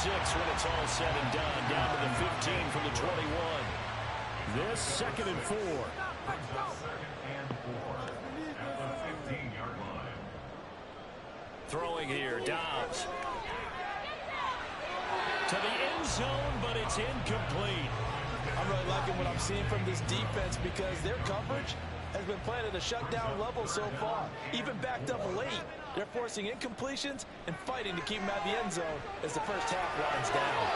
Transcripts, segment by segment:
when it's all said and done. Down to the 15 from the 21. This 2nd and 4. Throwing here, Dobbs. To the end zone, but it's incomplete. I'm really liking what I'm seeing from this defense because their coverage has been playing at a shutdown level so far. Even backed up late, they're forcing incompletions and fighting to keep them out of the end zone as the first half winds down.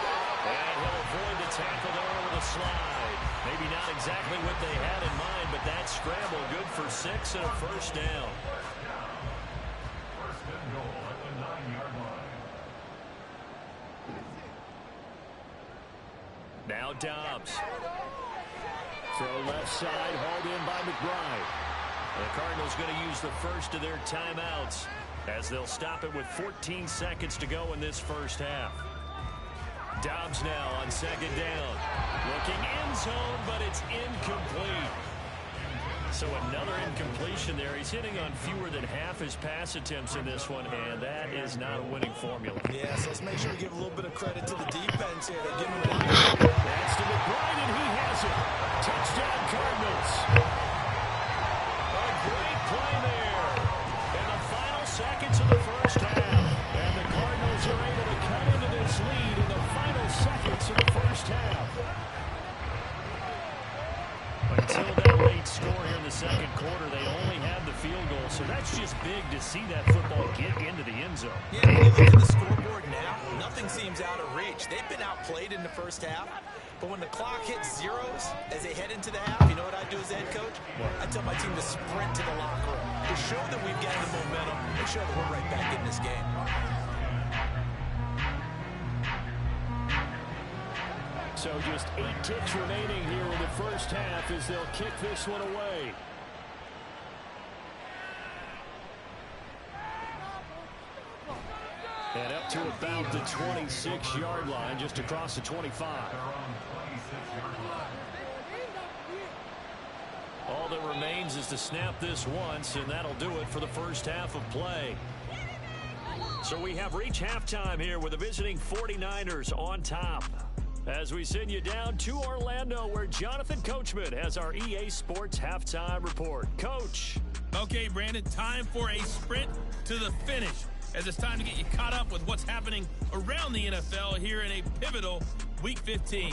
And he'll avoid the tackle there with a slide. Maybe not exactly what they had in mind, but that scramble good for 6 and a first down. First and goal at the 9-yard line. Now Dobbs. Throw left side, hauled in by McBride. The Cardinals going to use the first of their timeouts as they'll stop it with 14 seconds to go in this first half. Dobbs now on 2nd down. Looking end zone, but it's incomplete. So another incompletion there. He's hitting on fewer than half his pass attempts in this one, and that is not a winning formula. Yeah, so let's make sure we give a little bit of credit to the defense here. They give him That's to McBride, and he has it. Touchdown, Cardinals. A great play there. In the final seconds of the first half. And the Cardinals are able to cut into this lead in the final seconds of the first half. Until that late score here in the second quarter, they only had the field goal. So that's just big to see that football get into the end zone. Yeah, when you look at the scoreboard now, nothing seems out of reach. They've been outplayed in the first half. But when the clock hits zeros as they head into the half, you know what I do as head coach? I tell my team to sprint to the locker room to show that we've got the momentum and show that we're right back in this game. So just 8 ticks remaining here in the first half as they'll kick this one away. And up to about the 26-yard line, just across the 25. All that remains is to snap this once, and that'll do it for the first half of play. So we have reached halftime here with the visiting 49ers on top. As we send you down to Orlando, where Jonathan Coachman has our EA Sports Halftime Report. Coach. Okay, Brandon, time for a sprint to the finish, as it's time to get you caught up with what's happening around the NFL here in a pivotal Week 15.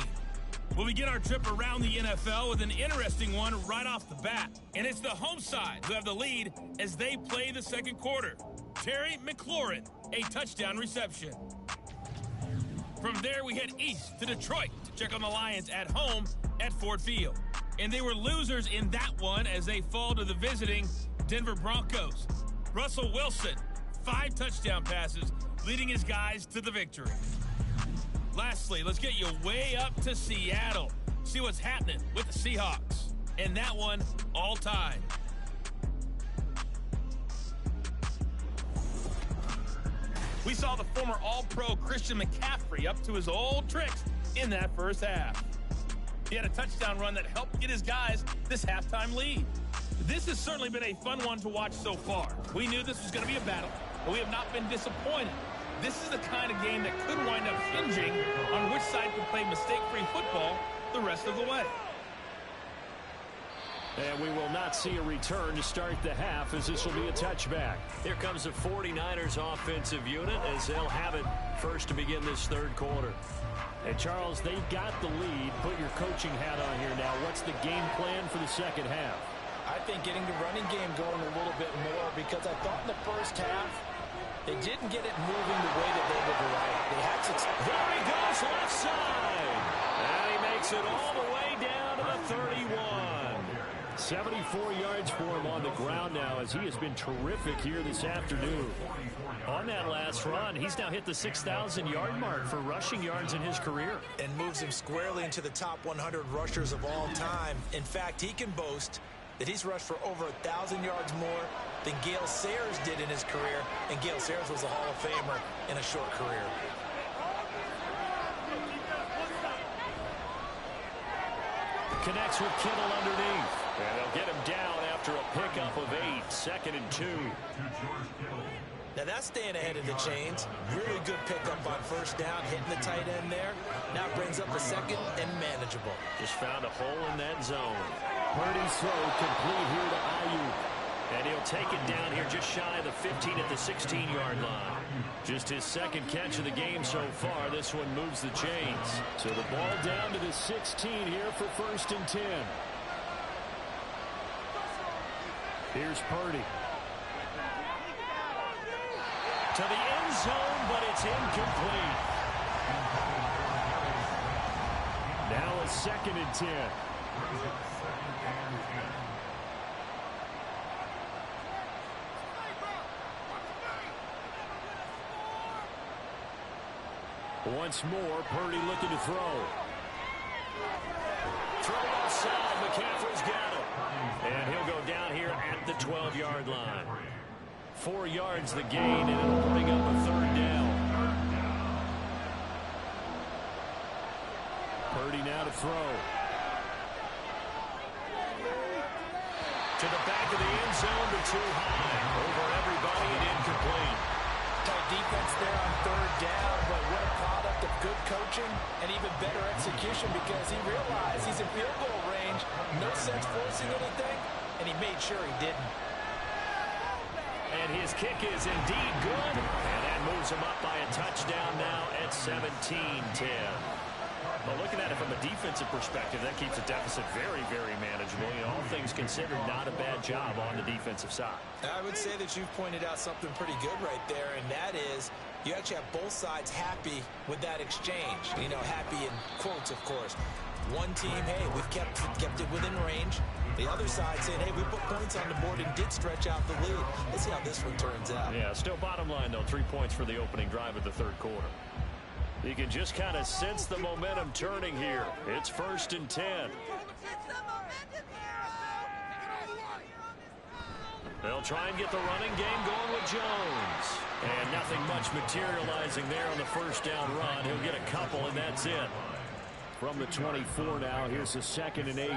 We'll begin our trip around the NFL with an interesting one right off the bat. And it's the home side who have the lead as they play the second quarter. Terry McLaurin, a touchdown reception. From there, we head east to Detroit to check on the Lions at home at Ford Field. And they were losers in that one as they fall to the visiting Denver Broncos. Russell Wilson, 5 touchdown passes, leading his guys to the victory. Lastly, let's get you way up to Seattle. See what's happening with the Seahawks. And that one, all tied. We saw the former All-Pro Christian McCaffrey up to his old tricks in that first half. He had a touchdown run that helped get his guys this halftime lead. This has certainly been a fun one to watch so far. We knew this was going to be a battle, but we have not been disappointed. This is the kind of game that could wind up hinging on which side can play mistake-free football the rest of the way. And we will not see a return to start the half, as this will be a touchback. Here comes the 49ers offensive unit as they'll have it first to begin this third quarter. And Charles, they got the lead. Put your coaching hat on here now. What's the game plan for the second half? I think getting the running game going a little bit more, because I thought in the first half they didn't get it moving the way that they would like. They had success. There he goes, left side. And he makes it all the way down to the 31. 74 yards for him on the ground now, as he has been terrific here this afternoon. On that last run, he's now hit the 6,000-yard mark for rushing yards in his career. And moves him squarely into the top 100 rushers of all time. In fact, he can boast that he's rushed for over 1,000 yards more than Gale Sayers did in his career. And Gale Sayers was a Hall of Famer in a short career. Connects with Kittle underneath. And they'll get him down after a pickup of 8. 2nd and 2. Now that's staying ahead of the chains. Really good pickup on first down, hitting the tight end there. Now brings up a second and manageable. Just found a hole in that zone. Purdy's throw complete here to Ayuk. And he'll take it down here just shy of the 15 at the 16-yard line. Just his second catch of the game so far. This one moves the chains. So the ball down to the 16 here for 1st and 10. Here's Purdy. To the end zone, but it's incomplete. Now a 2nd and 10. Once more, Purdy looking to throw. Throw outside. McCaffrey's got him. And he'll go down here at the 12-yard line. 4 yards the gain, and it'll bring up a 3rd down. Purdy now to throw. To the back of the end zone, but too high. Over everybody and incomplete. Tight defense there on 3rd down, but what a product of good coaching and even better execution because he realized he's in field goal range. No sense forcing anything, and he made sure he didn't. And his kick is indeed good. And that moves him up by a touchdown now at 17-10. But looking at it from a defensive perspective, that keeps the deficit very, very manageable. You know, all things considered, not a bad job on the defensive side. I would say that you've pointed out something pretty good right there, and that is you actually have both sides happy with that exchange. You know, happy in quotes, of course. One team, hey, we've kept it within range. The other side saying, hey, we put points on the board and did stretch out the lead. Let's see how this one turns out. Yeah, still bottom line, though, 3 points for the opening drive of the 3rd quarter. You can just kind of sense the momentum turning here. It's 1st and 10. They'll try and get the running game going with Jones. And nothing much materializing there on the 1st down run. He'll get a couple, and that's it. From the 24 now, here's a 2nd and 8.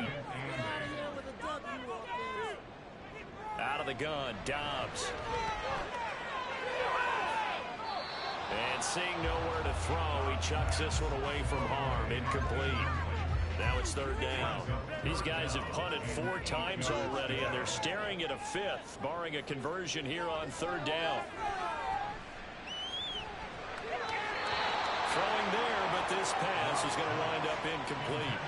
Out of the gun, Dobbs. And seeing nowhere to throw, he chucks this one away from harm. Incomplete. Now it's 3rd down. These guys have punted 4 times already, and they're staring at a 5th, barring a conversion here on 3rd down. Throwing there, but this pass is going to wind up incomplete.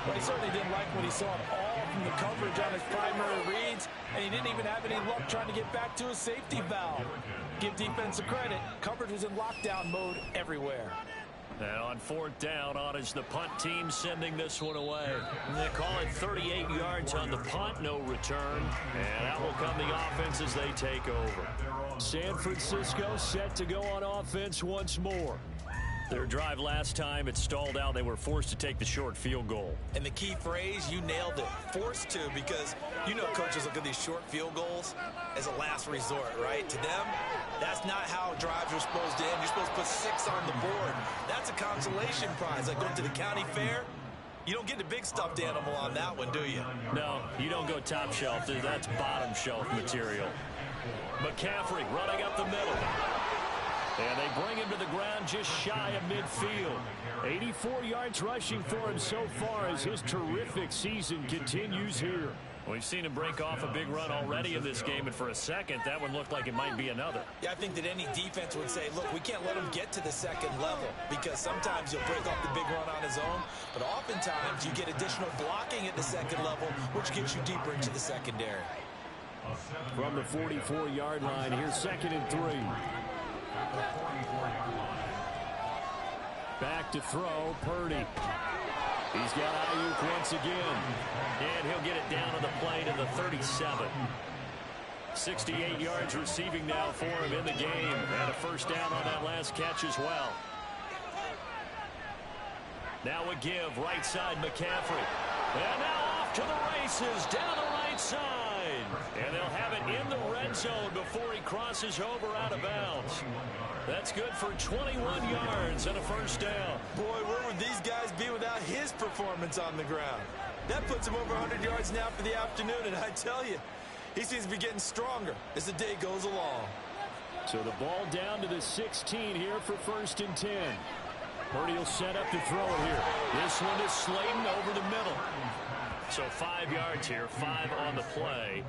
But he certainly didn't like what he saw at all from the coverage on his primary reads, and he didn't even have any luck trying to get back to his safety valve. Give defense a credit. Coverage was in lockdown mode everywhere. And on 4th down, on is the punt team sending this one away. And they call it 38 yards on the punt, no return. And that will come the offense as they take over. San Francisco set to go on offense once more. Their drive last time, it stalled out. They were forced to take the short field goal. And the key phrase, you nailed it. Forced to, because you know coaches look at these short field goals as a last resort, right? To them, that's not how drives are supposed to end. You're supposed to put 6 on the board. That's a consolation prize. Like going to the county fair, you don't get the big stuffed animal on that one, do you? No, you don't go top shelf. That's bottom shelf material. McCaffrey running up the middle. And they bring him to the ground just shy of midfield. 84 yards rushing for him so far as his terrific season continues here. We've seen him break off a big run already in this game, and for a second, that one looked like it might be another. Yeah, I think that any defense would say, look, we can't let him get to the 2nd level because sometimes he'll break off the big run on his own, but oftentimes you get additional blocking at the 2nd level, which gets you deeper into the secondary. From the 44-yard line, here's 2nd and 3. Back to throw, Purdy. He's got Ayuk once again. And he'll get it down to the play to the 37. 68 yards receiving now for him in the game. And a 1st down on that last catch as well. Now a give, right side, McCaffrey. And now off to the races, down the right side. And they'll have it in the red zone before he crosses over out of bounds. That's good for 21 yards and a 1st down. Boy, where would these guys be without his performance on the ground? That puts him over 100 yards now for the afternoon, and I tell you, he seems to be getting stronger as the day goes along. So the ball down to the 16 here for 1st and 10. Purdy will set up to throw it here. This one is Slayton over the middle. So 5 yards here, 5 on the play.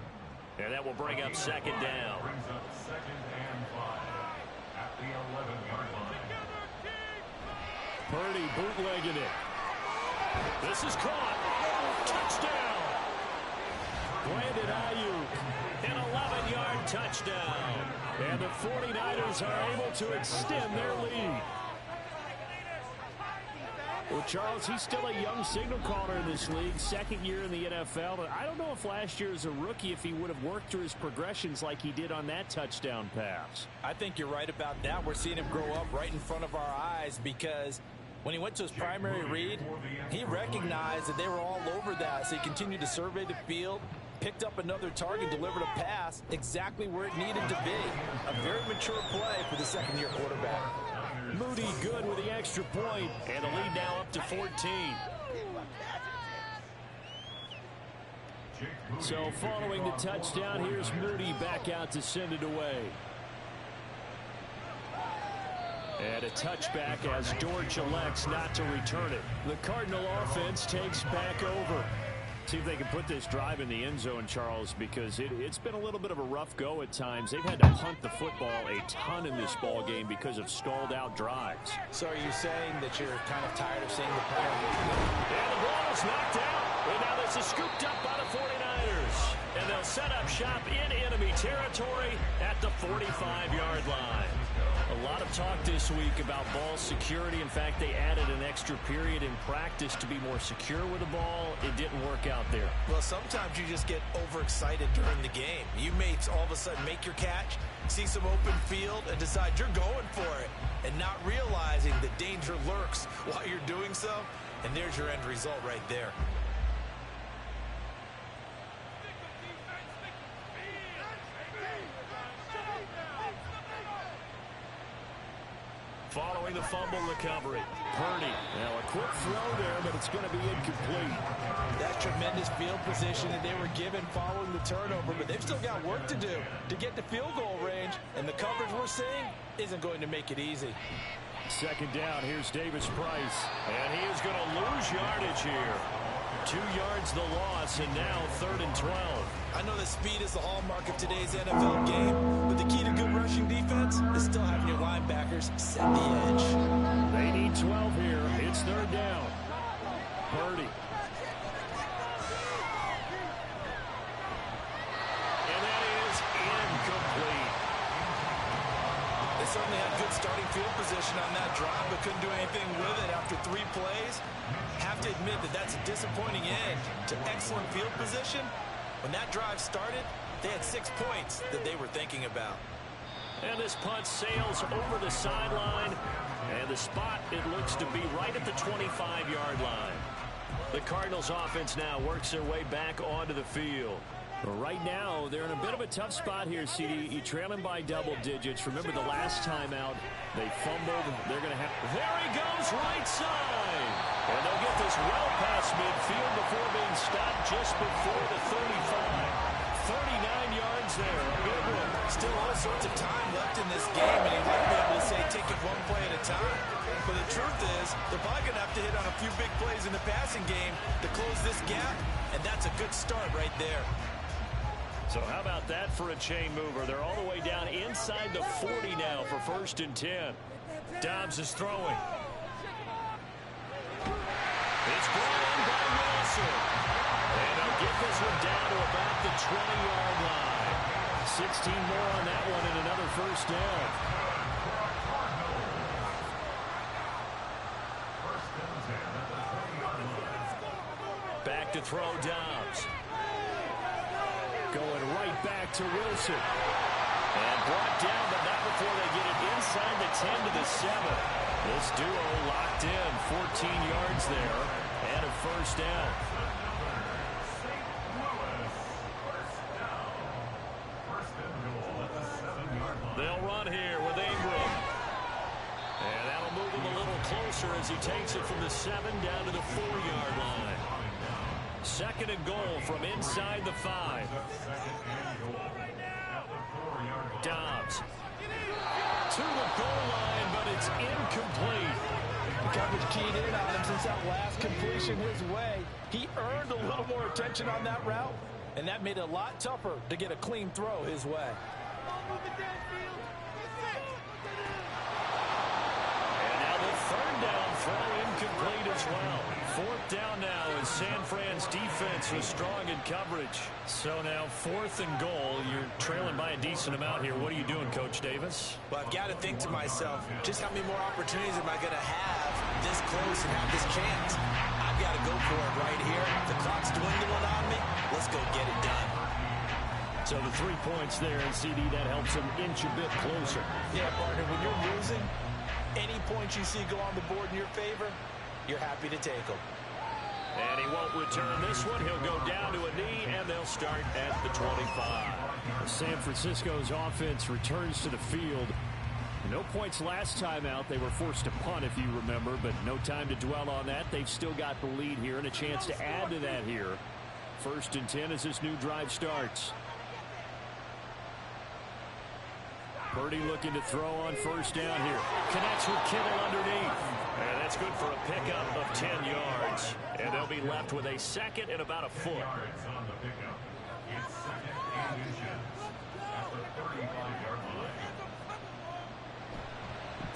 And that will bring up 2nd down. Brings up 2nd and 5 at the 11-yard line. Purdy bootlegging it. This is caught. Touchdown. Brandon Ayuk. An 11-yard touchdown. And the 49ers are able to extend their lead. Well, Charles, he's still a young signal caller in this league, 2nd year in the NFL. But I don't know if last year as a rookie, if he would have worked through his progressions like he did on that touchdown pass. I think you're right about that. We're seeing him grow up right in front of our eyes because when he went to his primary read, he recognized that they were all over that. So he continued to survey the field, picked up another target, delivered a pass exactly where it needed to be. A very mature play for the 2nd-year quarterback. Moody good with the extra point, and the lead now up to 14. So following the touchdown, here's Moody back out to send it away. And a touchback as Dortch elects not to return it. The Cardinal offense takes back over. See if they can put this drive in the end zone, Charles, because it's been a little bit of a rough go at times. They've had to punt the football a ton in this ball game because of stalled out drives. So are you saying that you're kind of tired of seeing the player? And the ball is knocked out. And now this is scooped up by the 49ers. And they'll set up shop in enemy territory at the 45-yard line. A lot of talk this week about ball security. In fact, they added an extra period in practice to be more secure with the ball. It didn't work out there. Well, sometimes you just get overexcited during the game. You may all of a sudden make your catch, see some open field, and decide you're going for it, and not realizing the danger lurks while you're doing so. And there's your end result right there. Following the fumble recovery, Purdy. Now a quick throw there, but it's going to be incomplete. That tremendous field position that they were given following the turnover, but they've still got work to do to get to field goal range, and the coverage we're seeing isn't going to make it easy. 2nd down, here's Davis Price, and he is going to lose yardage here. 2 yards the loss, and now 3rd and 12. I know that speed is the hallmark of today's NFL game, but the key to good rushing defense is still having your linebackers set the edge. They need 12 here. It's 3rd down. Purdy. And that is incomplete. They certainly had good starting field position on that drive, but couldn't do anything with it after 3 plays. Have to admit that that's a disappointing end to excellent field position. When that drive started, they had 6 points that they were thinking about. And this punt sails over the sideline. And the spot, it looks to be right at the 25-yard line. The Cardinals offense now works their way back onto the field. Right now, they're in a bit of a tough spot here, CD. You trail them by double digits. Remember the last time out, they fumbled. They're going to have... There he goes, right side. And they'll get this well past midfield before being stopped just before the 35. 39 yards there. A good one. Still all sorts of time left in this game, and you might be able to say take it one play at a time. But the truth is, they're probably going to have to hit on a few big plays in the passing game to close this gap, and that's a good start right there. So how about that for a chain mover? They're all the way down inside the 40 now for 1st and 10. Dobbs is throwing. It's brought in by Wilson. And they'll get this one down to about the 20-yard line. 16 more on that one and another 1st down. Back to throw Dobbs. Going right back to Wilson. And brought down, but not before they get it inside the 10 to the 7. This duo locked in, 14 yards there, and a 1st down. They'll run here with Ingram. And that'll move him a little closer as he takes it from the 7 down to the 4-yard line. 2nd and goal from inside the 5. Dobbs. to the goal line, but it's incomplete. The coverage keyed in on him since that last completion his way. He earned a little more attention on that route, and that made it a lot tougher to get a clean throw his way. And now the third down throw incomplete as well. Fourth down now as San Fran's defense was strong in coverage. So now 4th and goal. You're trailing by a decent amount here. What are you doing, Coach Davis? Well, I've got to think to myself, just how many more opportunities am I going to have this close and have this chance? I've got to go for it right here. The clock's dwindling on me. Let's go get it done. So the 3 points there, and CD, that helps him inch a bit closer. Yeah, partner, when you're losing, any points you see go on the board in your favor, you're happy to take them. And he won't return this one. He'll go down to a knee, and they'll start at the 25. San Francisco's offense returns to the field. No points last time out. They were forced to punt, if you remember, but no time to dwell on that. They've still got the lead here and a chance to add to that here. 1st and 10 as this new drive starts. Purdy looking to throw on 1st down here. Connects with Kittle underneath. And that's good for a pickup of 10 yards. And they'll be left with a 2nd and about a foot. Yards on the pickup. It's 2nd and inches at the 35-yard line.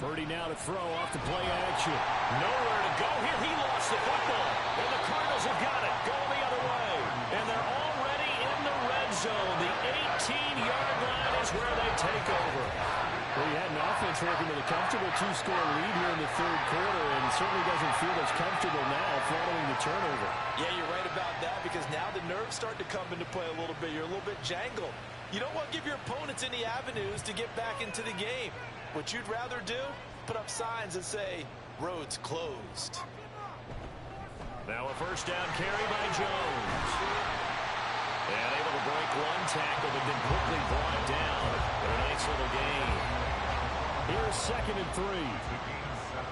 Purdy now to throw off the play action. Nowhere to go here. He lost the football. And the Cardinals have got it. Going the other way. And they're already in the red zone. The 18-yard line is where they take over. Well, you had an offense working with a comfortable 2-score lead here in the 3rd quarter, and certainly doesn't feel as comfortable now following the turnover. Yeah, you're right about that, because now the nerves start to come into play a little bit. You're a little bit jangled. You don't want to give your opponents any avenues to get back into the game. What you'd rather do, put up signs that say, roads closed. Now a 1st down carry by Jones. And able to break one tackle, but then quickly brought down. But a nice little gain. Here's 2nd and 3. The gain of 7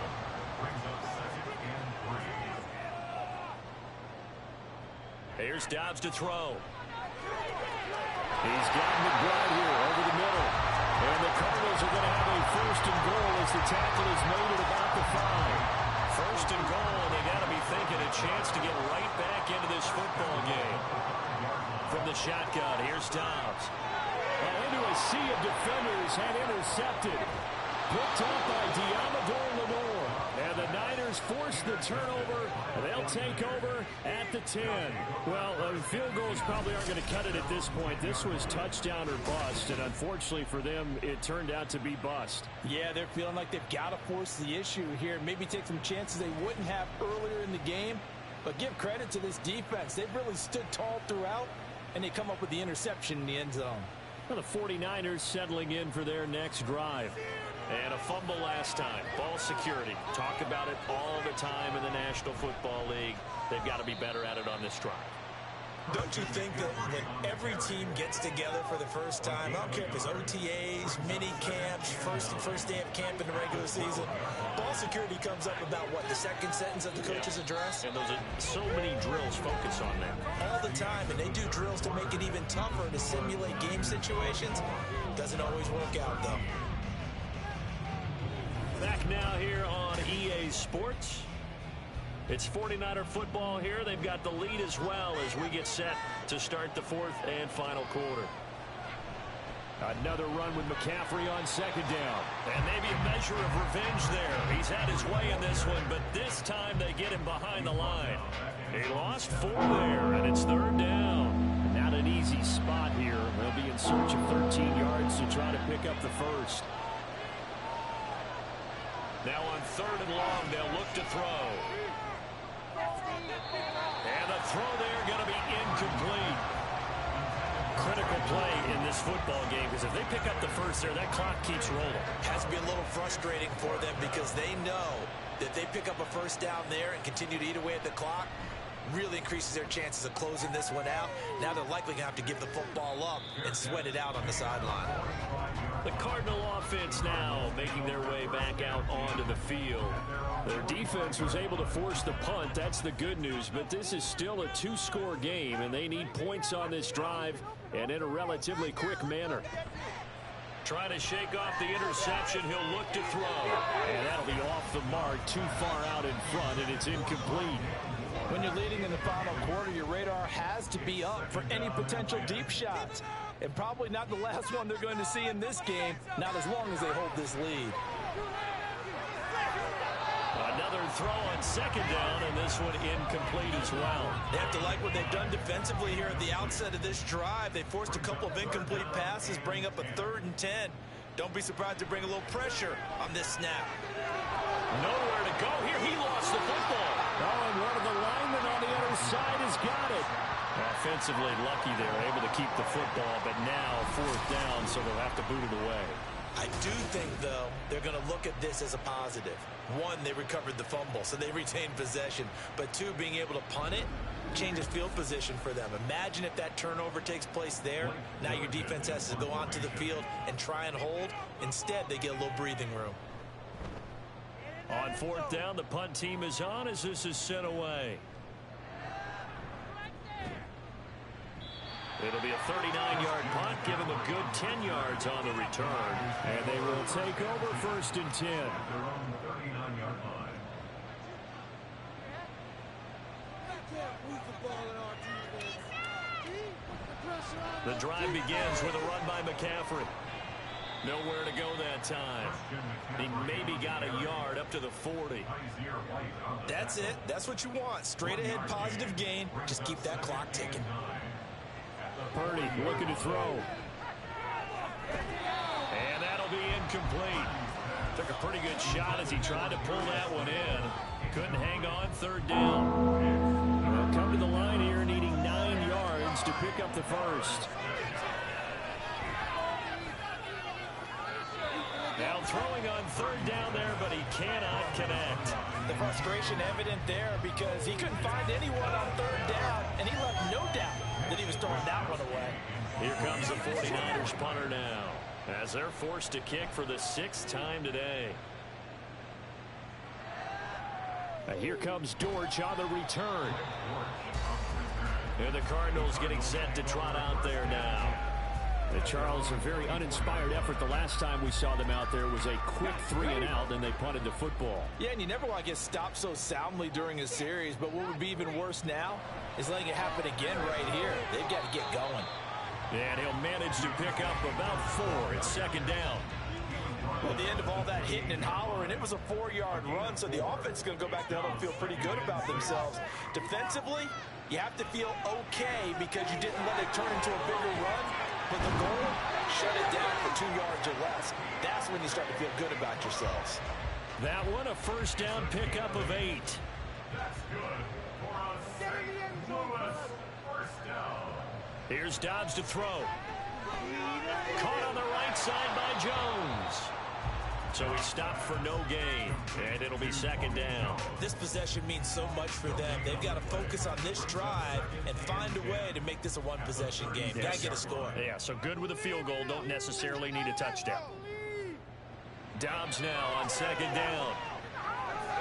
brings up 2nd and 3. Here's Dobbs to throw. He's got McBride here over the middle. And the Cardinals are going to have a 1st and goal as the tackle is made at about the 5. 1st and goal, and they got to be thinking a chance to get right back into this football game. From the shotgun, here's Dobbs. Well, into a sea of defenders and intercepted. Picked up by Diamador Lenore. And the Niners force the turnover. They'll take over at the 10. Well, field goals probably aren't going to cut it at this point. This was touchdown or bust, and unfortunately for them, it turned out to be bust. Yeah, they're feeling like they've got to force the issue here. Maybe take some chances they wouldn't have earlier in the game. But give credit to this defense. They've really stood tall throughout, and they come up with the interception in the end zone. Well, the 49ers settling in for their next drive. And a fumble last time. Ball security. Talk about it all the time in the National Football League. They've got to be better at it on this drive. Don't you think that when every team gets together for the first time, I don't care if it's OTAs, mini camps, first day of camp in the regular season, ball security comes up about what, the 2nd sentence of the coach's address? And those are so many drills focus on that. All the time, and they do drills to make it even tougher to simulate game situations. Doesn't always work out, though. Back now here on EA Sports. It's 49er football here. They've got the lead as well as we get set to start the 4th and final quarter. Another run with McCaffrey on 2nd down. And maybe a measure of revenge there. He's had his way in this one, but this time they get him behind the line. He lost 4 there, and it's 3rd down. Not an easy spot here. They'll be in search of 13 yards to try to pick up the 1st. Now on 3rd and long, they'll look to throw. And the throw there going to be incomplete. Critical play in this football game, because if they pick up the 1st there, that clock keeps rolling. Has to be a little frustrating for them because they know that they pick up a 1st down there and continue to eat away at the clock, really increases their chances of closing this one out. Now they're likely going to have to give the football up and sweat it out on the sideline. The Cardinal offense now making their way back out onto the field. Their defense was able to force the punt. That's the good news, but this is still a 2-score game, and they need points on this drive and in a relatively quick manner. Trying to shake off the interception. He'll look to throw. And that'll be off the mark, too far out in front, and it's incomplete. When you're leading in the final quarter, your radar has to be up for any potential deep shots. And probably not the last one they're going to see in this game, not as long as they hold this lead. Another throw on second down, and this one incomplete as well. They have to like what they've done defensively here at the outset of this drive. They forced a couple of incomplete passes, bring up a 3rd and 10. Don't be surprised to bring a little pressure on this snap. Nowhere to go here. He lost the football. Oh, and one of the linemen on the other side has got it. Offensively lucky they're able to keep the football, but now 4th down, so they'll have to boot it away. I do think, though, they're going to look at this as a positive. 1, they recovered the fumble, so they retained possession. But 2, being able to punt it changes field position for them. Imagine if that turnover takes place there. Now your defense has to go onto the field and try and hold. Instead, they get a little breathing room. On 4th down, the punt team is on as this is sent away. It'll be a 39-yard punt, give them a good 10 yards on the return. And they will take over 1st and 10. The drive begins with a run by McCaffrey. Nowhere to go that time. He maybe got a yard up to the 40. That's it. That's what you want. Straight ahead positive gain. Just keep that clock ticking. Purdy looking to throw. And that'll be incomplete. Took a pretty good shot as he tried to pull that one in. Couldn't hang on 3rd down. They'll come to the line here needing 9 yards to pick up the first. Now throwing on 3rd down there, but he cannot connect. The frustration evident there because he couldn't find anyone on 3rd down, and he left no doubt that he was throwing that one away. Here comes the 49ers punter now, as they're forced to kick for the 6th time today. Here comes Dortch on the return. And the Cardinals getting set to trot out there now. Charles, a very uninspired effort. The last time we saw them out there was a quick 3-and-out, and they punted the football. Yeah, and you never want to get stopped so soundly during a series, but what would be even worse now is letting it happen again right here. They've got to get going. And he'll manage to pick up about 4 at 2nd down. Well, at the end of all that hitting and hollering, it was a 4-yard run, so the offense is going to go back there and feel pretty good about themselves. Defensively, you have to feel okay because you didn't let it turn into a bigger run. But the goal, shut it down for 2 yards or less. That's when you start to feel good about yourselves. That one, a 1st down pickup of 8. That's good for a St. Louis 1st down. Here's Dobbs to throw. Caught on the right side by Jones. So he stopped for no gain, and it'll be 2nd down. This possession means so much for them. They've got to focus on this drive and find a way to make this a one-possession game. Got to get a score. Yeah, so good with a field goal. Don't necessarily need a touchdown. Dobbs now on 2nd down.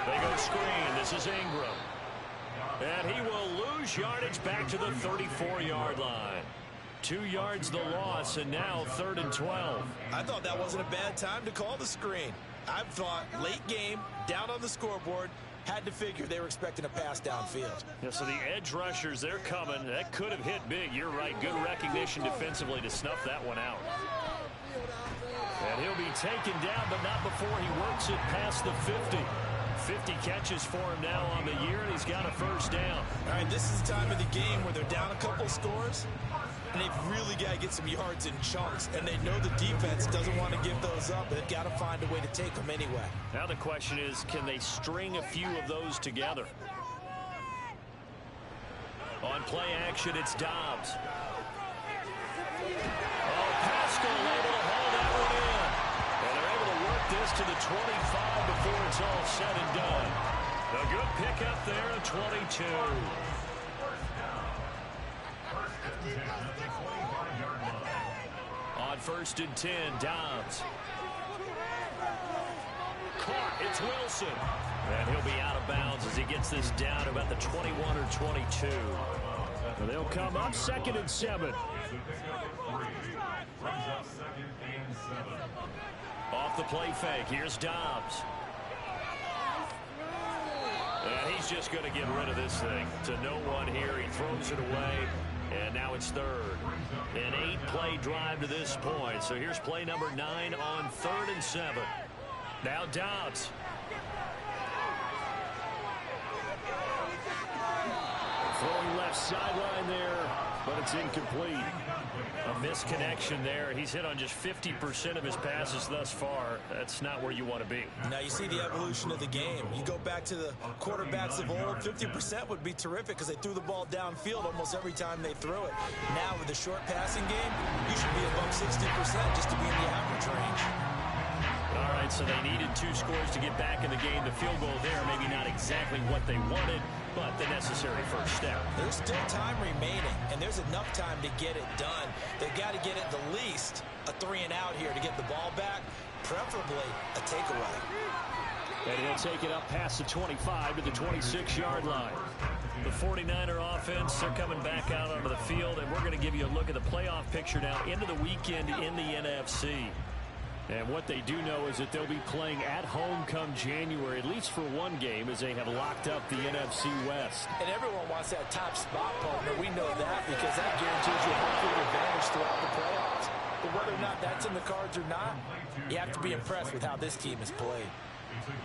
They go screen. This is Ingram. And he will lose yardage back to the 34-yard line. 2 yards the loss, and now 3rd and 12. I thought that wasn't a bad time to call the screen. I thought late game, down on the scoreboard, had to figure they were expecting a pass downfield. Yeah, so the edge rushers, they're coming. That could have hit big. You're right. Good recognition defensively to snuff that one out. And he'll be taken down, but not before he works it past the 50. 50 catches for him now on the year, and he's got a 1st down. All right, this is the time of the game where they're down a couple scores, and they've really got to get some yards in chunks, and they know the defense doesn't want to give those up, but they've got to find a way to take them anyway. Now the question is, can they string a few of those together? On play action, it's Dobbs. Oh, Pascal able to hold that one in. And they're able to work this to the 25 before it's all said and done. A good pickup there at 22. On 1st and 10, Dobbs. Caught, it's Wilson. And he'll be out of bounds as he gets this down about the 21 or 22. And they'll come up 2nd and 7. Off the play fake, here's Dobbs. And he's just going to get rid of this thing to no one here. He throws it away, and now it's 3rd. An 8-play drive to this point. So here's play number 9 on 3rd and 7. Now Dobbs. Throwing left sideline there, but it's incomplete. A misconnection there. He's hit on just 50% of his passes thus far. That's not where you want to be. Now you see the evolution of the game. You go back to the quarterbacks of old, 50% would be terrific because they threw the ball downfield almost every time they threw it. Now with the short passing game, you should be above 60% just to be in the average range. All right, so they needed 2 scores to get back in the game. The field goal there, maybe not exactly what they wanted, but the necessary first step. There's still time remaining, and there's enough time to get it done. They've got to get at the least a 3-and-out here to get the ball back, preferably a takeaway. And he'll take it up past the 25 to the 26-yard line. The 49er offense, they're coming back out onto the field, and we're going to give you a look at the playoff picture now into the weekend in the NFC. And what they do know is that they'll be playing at home come January, at least for one game, as they have locked up the NFC West. And everyone wants that top spot, partner. We know that because that guarantees you home field advantage throughout the playoffs. But whether or not that's in the cards or not, you have to be impressed with how this team has played.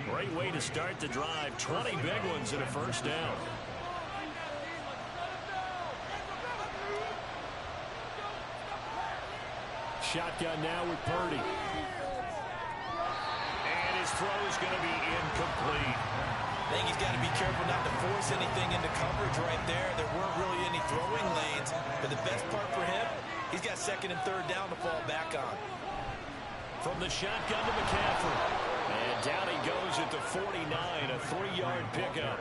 Great way to start the drive. 20 big ones and a first down. Shotgun now with Purdy. And his throw is going to be incomplete. I think he's got to be careful not to force anything into coverage right there. There weren't really any throwing lanes. But the best part for him, he's got 2nd and 3rd down to fall back on. From the shotgun to McCaffrey. And down he goes at the 49, a 3-yard pickup.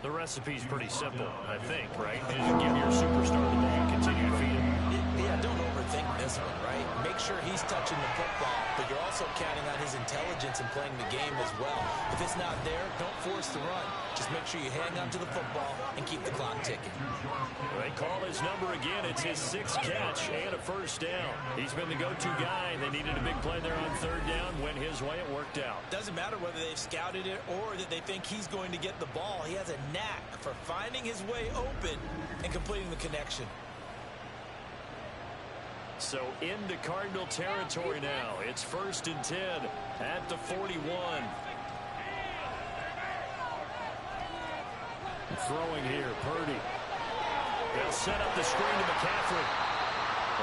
The recipe's pretty simple, I think, right? You give your superstar the ball and continue to feed him. Yeah, don't overthink this one, right? Make sure he's touching the football, but you're also counting on his intelligence in playing the game as well. If it's not there, don't force the run. Just make sure you hang on to the football and keep the clock ticking. They call his number again. It's his 6th catch and a first down. He's been the go-to guy. They needed a big play there on 3rd down. Went his way. It worked out. Doesn't matter whether they've scouted it or that they think he's going to get the ball. He has a knack for finding his way open and completing the connection. So into Cardinal territory now. It's 1st and 10 at the 41. Throwing here, Purdy. They'll set up the screen to McCaffrey.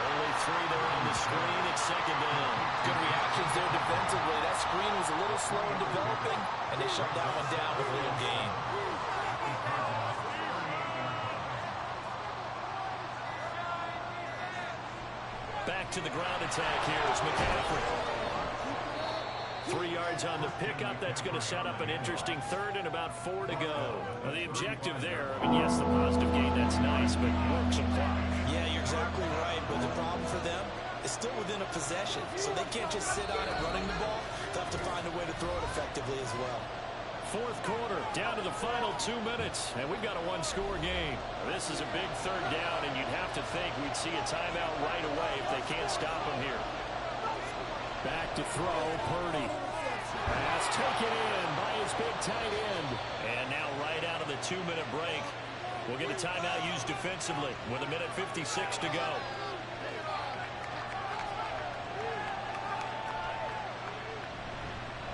Only 3 there on the screen. It's 2nd down. Good reactions there defensively. That screen was a little slow in developing, and they shut that one down with a little gain. Back to the ground attack here is McCaffrey. 3 yards on the pickup. That's going to set up an interesting 3rd and about 4 to go. Now, the objective there, I mean, yes, the positive gain, that's nice, but work some clock. Yeah, you're exactly right, but the problem for them is still within a possession, so they can't just sit on it running the ball. They'll have to find a way to throw it effectively as well. 4th quarter, down to the final 2 minutes, and we've got a 1-score game. This is a big 3rd down, and you'd have to think we'd see a timeout right away if they can't stop them here. Back to throw, Purdy. Pass taken in by his big tight end. And now right out of the 2-minute break, we'll get a timeout used defensively with 1:56 to go.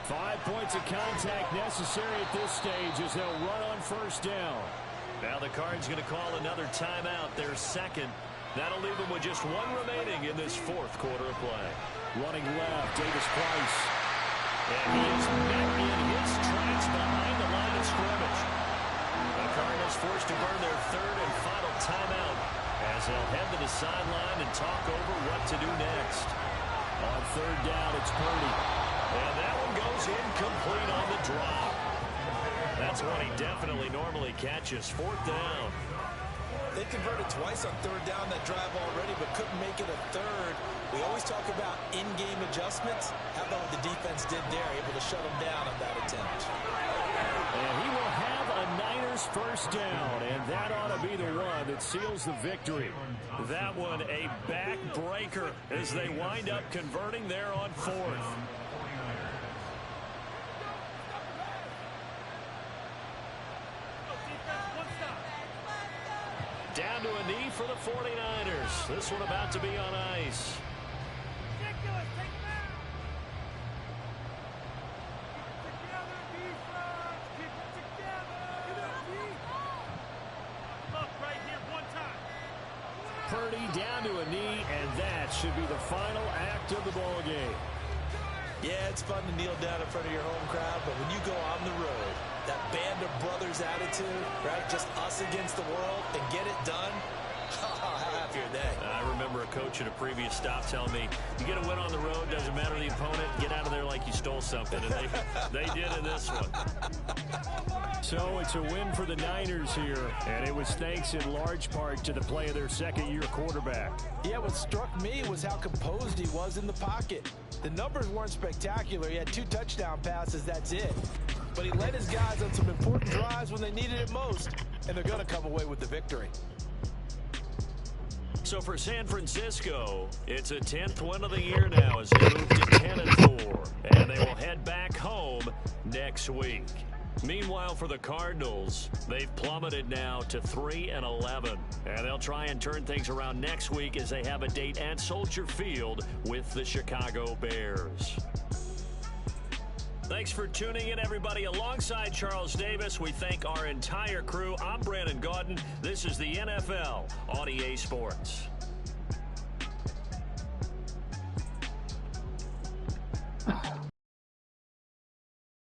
Five points of contact necessary at this stage as they'll run on 1st down. Now the Cards going to call another timeout, their 2nd. That'll leave them with just 1 remaining in this 4th quarter of play. Running left, Davis Price. And he is met in his tracks behind the line of scrimmage. The Cardinals forced to burn their 3rd and final timeout as they'll head to the sideline and talk over what to do next. On 3rd down, it's Purdy. And that one goes incomplete on the drop. That's one he definitely normally catches. 4th down. They converted twice on 3rd down that drive already, but couldn't make it a 3rd. We always talk about in-game adjustments. How about what the defense did there, able to shut them down on that attempt? And he will have a Niners first first down, and that ought to be the one that seals the victory. That one a backbreaker as they wind up converting there on fourth. Down to a knee for the 49ers. This one about to be on ice. Purdy down to a knee, and that should be the final act of the ball game. Yeah, it's fun to kneel down in front of your home crowd, but when you go on the road, that band of brothers attitude, right? Just us against the world and get it done. How happy are they? I remember a coach at a previous stop telling me, you get a win on the road, doesn't matter the opponent, get out of there like you stole something. And they did in this one. So it's a win for the Niners here, and it was thanks in large part to the play of their second-year quarterback. Yeah, what struck me was how composed he was in the pocket. The numbers weren't spectacular. He had 2 touchdown passes, that's it. But he led his guys on some important drives when they needed it most, and they're going to come away with the victory. So for San Francisco, it's a 10th win of the year now as they move to 10-4, and they will head back home next week. Meanwhile, for the Cardinals, they've plummeted now to 3-11, and they'll try and turn things around next week as they have a date at Soldier Field with the Chicago Bears. Thanks for tuning in, everybody. Alongside Charles Davis, we thank our entire crew. I'm Brandon Gaudin. This is the NFL on EA Sports.